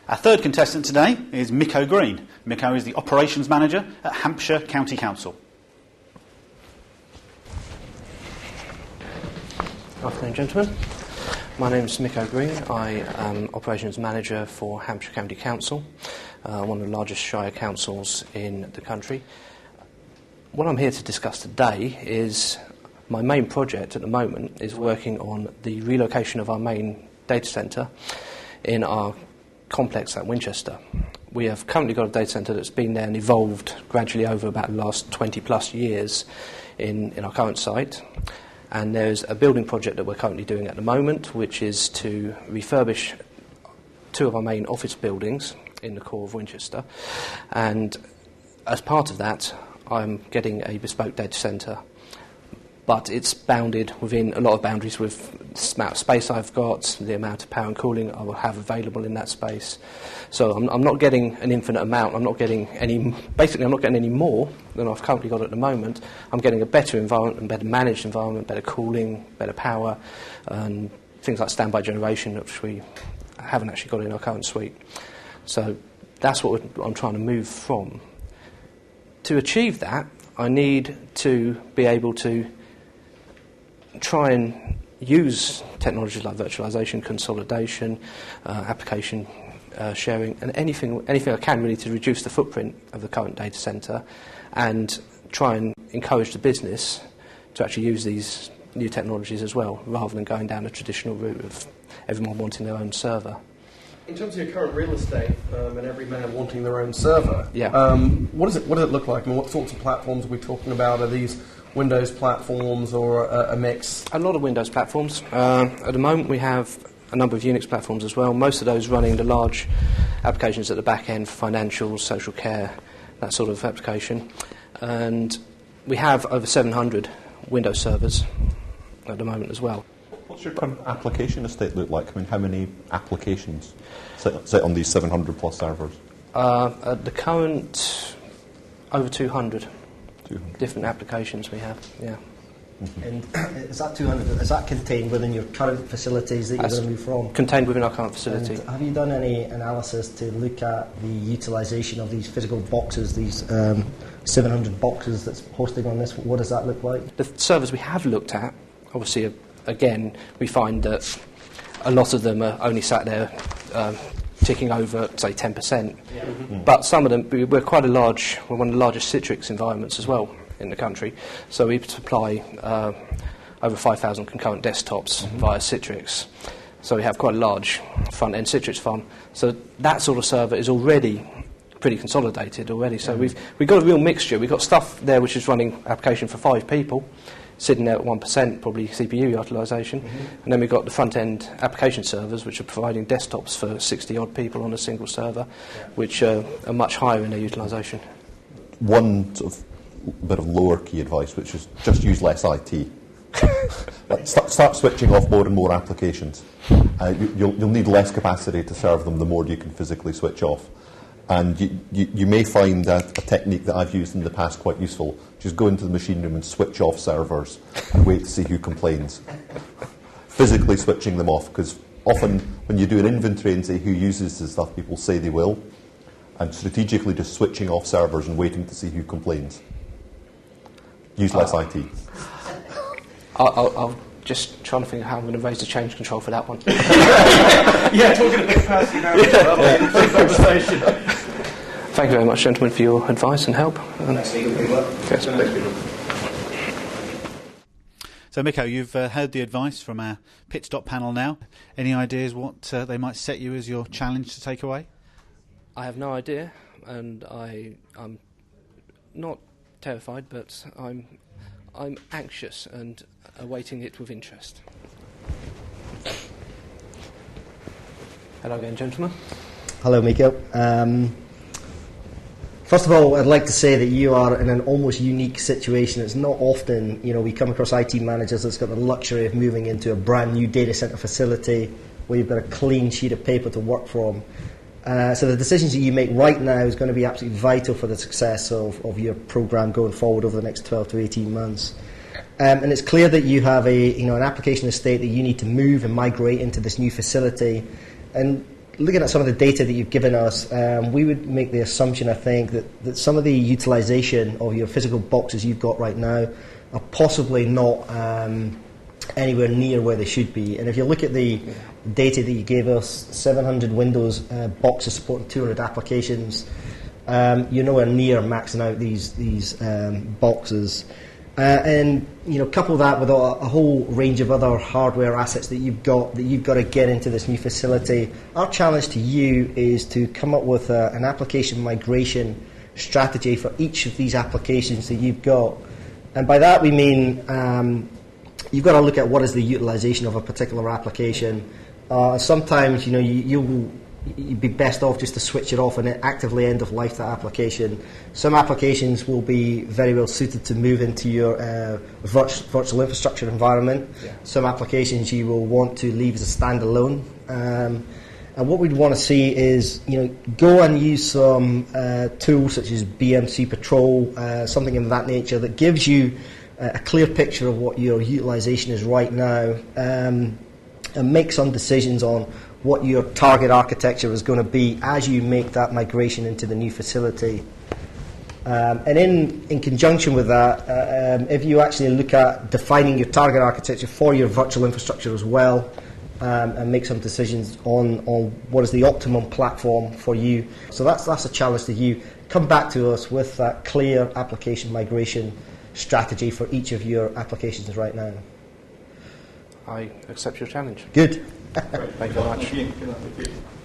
Our third contestant today is Mikko Green. Mikko is the Operations Manager at Hampshire County Council. Good afternoon, gentlemen. My name is Mikko Green. I am Operations Manager for Hampshire County Council, one of the largest shire councils in the country. What I'm here to discuss today is my main project at the moment is working on the relocation of our main data centre in our complex at Winchester. We have currently got a data centre that's been there and evolved gradually over about the last 20 plus years in our current site. And there's a building project that we're currently doing at the moment, which is to refurbish two of our main office buildings in the core of Winchester. And as part of that, I'm getting a bespoke data centre, but it's bounded within a lot of boundaries with the amount of space I've got, the amount of power and cooling I will have available in that space. So I'm not getting an infinite amount. I'm not getting any more than I've currently got at the moment. I'm getting a better environment, a better managed environment, better cooling, better power, and things like standby generation, which we haven't actually got in our current suite. So that's what I'm trying to move from. To achieve that, I need to be able to try and use technologies like virtualization, consolidation, application sharing, and anything I can really to reduce the footprint of the current data center and try and encourage the business to actually use these new technologies as well, rather than going down a traditional route of everyone wanting their own server. In terms of your current real estate and every man wanting their own server, what does it look like? I mean, what sorts of platforms are we talking about? Are these Windows platforms or a mix? A lot of Windows platforms. At the moment we have a number of Unix platforms as well, most of those running the large applications at the back end for financials, social care, that sort of application. And we have over 700 Windows servers at the moment as well. What's your current application estate look like? I mean, how many applications sit on these 700 plus servers? At the current, over 200 different applications we have, yeah. Mm-hmm. And is that 200, is that contained within your current facilities that you're going to move from? Contained within our current facility. And have you done any analysis to look at the utilisation of these physical boxes, these 700 boxes that's hosting on this? What does that look like? The servers we have looked at, obviously, again, we find that a lot of them are only sat there ticking over, say, 10%. Yeah. Mm-hmm. But some of them, we're one of the largest Citrix environments as well in the country. So we supply over 5,000 concurrent desktops via Citrix. So we have quite a large front-end Citrix farm. So that sort of server is already pretty consolidated already. So we've got a real mixture. We've got stuff there which is running application for 5 people, sitting there at 1%, probably CPU utilisation. And then we've got the front-end application servers, which are providing desktops for 60-odd people on a single server, which are much higher in their utilisation. One sort of bit of lower key advice, which is just use less IT. Start switching off more and more applications. You'll need less capacity to serve them the more you can physically switch off. And you may find a technique that I've used in the past quite useful. Just go into the machine room and switch off servers and wait to see who complains. Physically switching them off, because often when you do an inventory and say who uses the stuff, people say they will. And strategically just switching off servers and waiting to see who complains. Use less IT. I'll just trying to think how I'm going to raise the change control for that one. Yeah, talking about capacity now. Conversation. Thank you very much, gentlemen, for your advice and help. So, Mikko, you've heard the advice from our pITstop panel now. Any ideas what they might set you as your challenge to take away? I have no idea, and I'm not terrified, but I'm anxious and awaiting it with interest. Hello again, gentlemen. Hello, Mikko. First of all, I'd like to say that you are in an almost unique situation. It's not often, we come across IT managers that's got the luxury of moving into a brand new data centre facility where you've got a clean sheet of paper to work from. So the decisions that you make right now is going to be absolutely vital for the success of your programme going forward over the next 12 to 18 months. And it's clear that you have an application estate that you need to move and migrate into this new facility. And looking at some of the data that you've given us, we would make the assumption, I think, that some of the utilisation of your physical boxes you've got right now are possibly not anywhere near where they should be. And if you look at the data that you gave us, 700 Windows boxes supporting 200 applications, you're nowhere near maxing out these boxes. And couple that with a whole range of other hardware assets that you've got to get into this new facility. Our challenge to you is to come up with an application migration strategy for each of these applications that you've got. And by that we mean you've got to look at what is the utilization of a particular application. Sometimes you'd be best off just to switch it off and actively end of life that application. Some applications will be very well suited to move into your virtual infrastructure environment. Yeah. Some applications you will want to leave as a standalone. And what we'd want to see is, go and use some tools such as BMC Patrol, something of that nature that gives you a clear picture of what your utilization is right now, and make some decisions on what your target architecture is going to be as you make that migration into the new facility. And in conjunction with that, if you actually look at defining your target architecture for your virtual infrastructure as well, and make some decisions on what is the optimum platform for you. So that's a challenge to you. Come back to us with that clear application migration strategy for each of your applications right now. I accept your challenge. Good. Thank you very much.